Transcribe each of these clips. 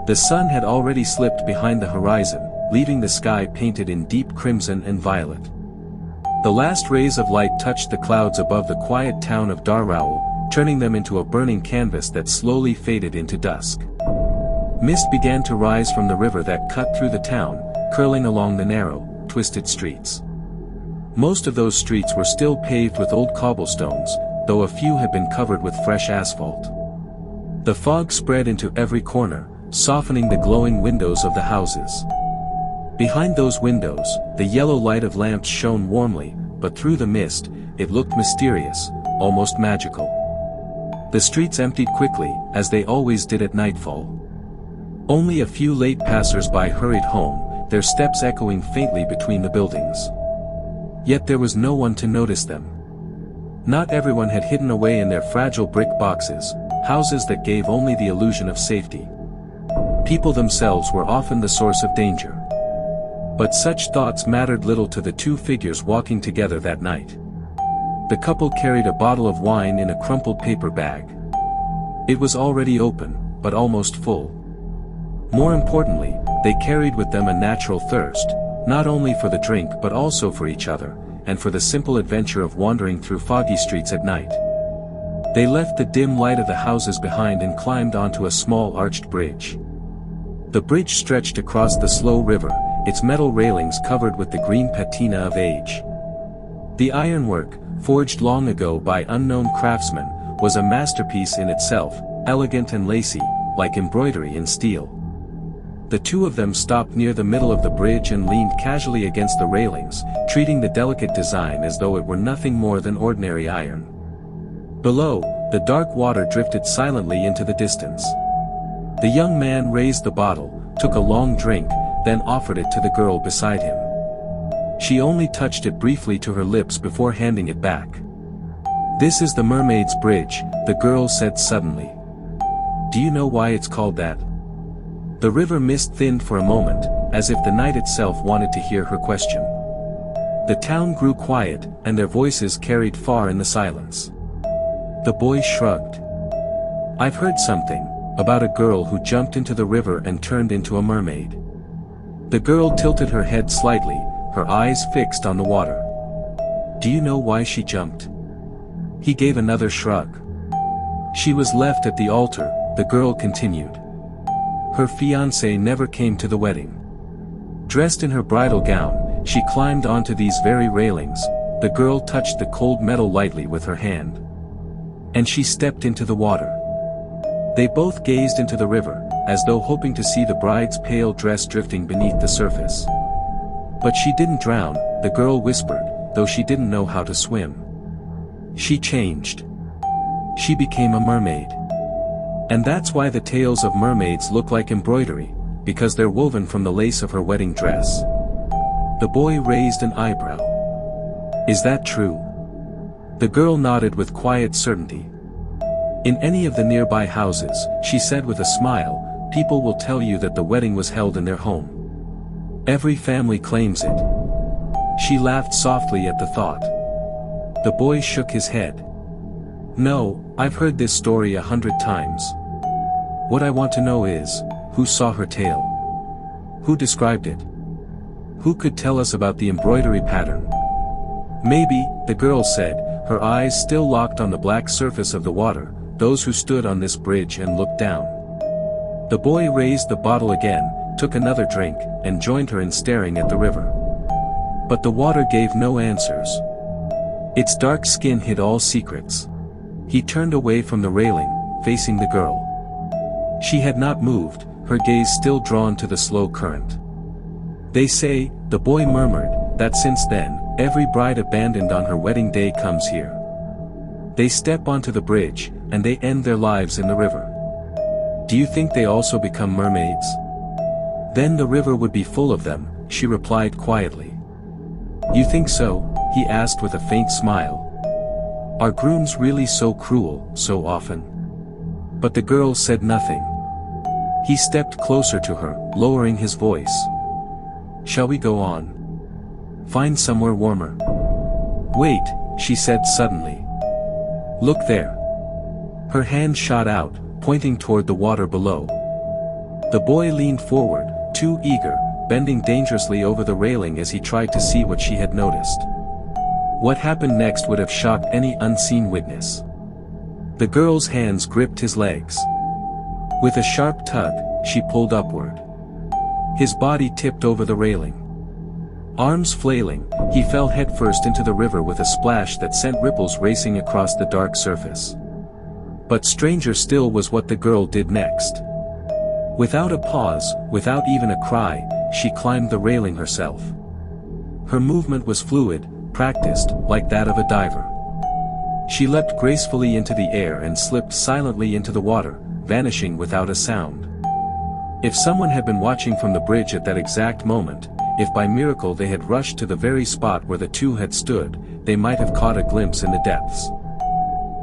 The sun had already slipped behind the horizon, leaving the sky painted in deep crimson and violet. The last rays of light touched the clouds above the quiet town of Darrowell, turning them into a burning canvas that slowly faded into dusk. Mist began to rise from the river that cut through the town, curling along the narrow, twisted streets. Most of those streets were still paved with old cobblestones, though a few had been covered with fresh asphalt. The fog spread into every corner, softening the glowing windows of the houses. Behind those windows, the yellow light of lamps shone warmly, but through the mist, it looked mysterious, almost magical. The streets emptied quickly, as they always did at nightfall. Only a few late passers-by hurried home, their steps echoing faintly between the buildings. Yet there was no one to notice them. Not everyone had hidden away in their fragile brick boxes, houses that gave only the illusion of safety. People themselves were often the source of danger. But such thoughts mattered little to the two figures walking together that night. The couple carried a bottle of wine in a crumpled paper bag. It was already open, but almost full. More importantly, they carried with them a natural thirst, not only for the drink but also for each other, and for the simple adventure of wandering through foggy streets at night. They left the dim light of the houses behind and climbed onto a small arched bridge. The bridge stretched across the slow river, its metal railings covered with the green patina of age. The ironwork, forged long ago by unknown craftsmen, was a masterpiece in itself, elegant and lacy, like embroidery in steel. The two of them stopped near the middle of the bridge and leaned casually against the railings, treating the delicate design as though it were nothing more than ordinary iron. Below, the dark water drifted silently into the distance. The young man raised the bottle, took a long drink, then offered it to the girl beside him. She only touched it briefly to her lips before handing it back. "This is the Mermaid's Bridge," the girl said suddenly. "Do you know why it's called that?" The river mist thinned for a moment, as if the night itself wanted to hear her question. The town grew quiet, and their voices carried far in the silence. The boy shrugged. "I've heard something, about a girl who jumped into the river and turned into a mermaid." The girl tilted her head slightly, her eyes fixed on the water. "Do you know why she jumped?" He gave another shrug. "She was left at the altar," the girl continued. "Her fiancé never came to the wedding. Dressed in her bridal gown, she climbed onto these very railings," the girl touched the cold metal lightly with her hand. "And she stepped into the water." They both gazed into the river, as though hoping to see the bride's pale dress drifting beneath the surface. "But she didn't drown," the girl whispered, though she didn't know how to swim. "She changed. She became a mermaid. And that's why the tales of mermaids look like embroidery, because they're woven from the lace of her wedding dress." The boy raised an eyebrow. "Is that true?" The girl nodded with quiet certainty. "In any of the nearby houses," she said with a smile, "people will tell you that the wedding was held in their home. Every family claims it." She laughed softly at the thought. The boy shook his head. "No, I've heard this story 100 times. What I want to know is, who saw her tail? Who described it? Who could tell us about the embroidery pattern?" "Maybe," the girl said, her eyes still locked on the black surface of the water, "those who stood on this bridge and looked down." The boy raised the bottle again, took another drink, and joined her in staring at the river. But the water gave no answers. Its dark skin hid all secrets. He turned away from the railing, facing the girl. She had not moved, her gaze still drawn to the slow current. "They say," the boy murmured, "that since then, every bride abandoned on her wedding day comes here. They step onto the bridge, and they end their lives in the river. Do you think they also become mermaids?" "Then the river would be full of them," she replied quietly. "You think so?" he asked with a faint smile. "Are grooms really so cruel, so often?" But the girl said nothing. He stepped closer to her, lowering his voice. "Shall we go on? Find somewhere warmer?" "Wait," she said suddenly. "Look there." Her hand shot out, pointing toward the water below. The boy leaned forward, too eager, bending dangerously over the railing as he tried to see what she had noticed. What happened next would have shocked any unseen witness. The girl's hands gripped his legs. With a sharp tug, she pulled upward. His body tipped over the railing. Arms flailing, he fell headfirst into the river with a splash that sent ripples racing across the dark surface. But stranger still was what the girl did next. Without a pause, without even a cry, she climbed the railing herself. Her movement was fluid, practiced, like that of a diver. She leapt gracefully into the air and slipped silently into the water, vanishing without a sound. If someone had been watching from the bridge at that exact moment, if by miracle they had rushed to the very spot where the two had stood, they might have caught a glimpse in the depths.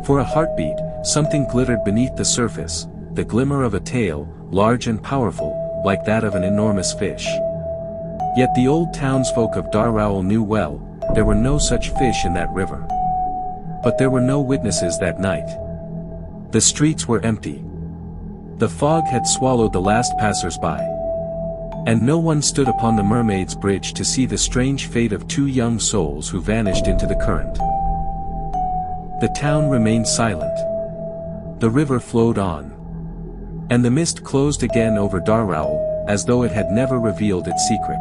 For a heartbeat, something glittered beneath the surface, the glimmer of a tail, large and powerful, like that of an enormous fish. Yet the old townsfolk of Darrowell knew well, there were no such fish in that river. But there were no witnesses that night. The streets were empty. The fog had swallowed the last passers-by. And no one stood upon the Mermaid's bridge to see the strange fate of two young souls who vanished into the current. The town remained silent. The river flowed on. And the mist closed again over Darrowell, as though it had never revealed its secret.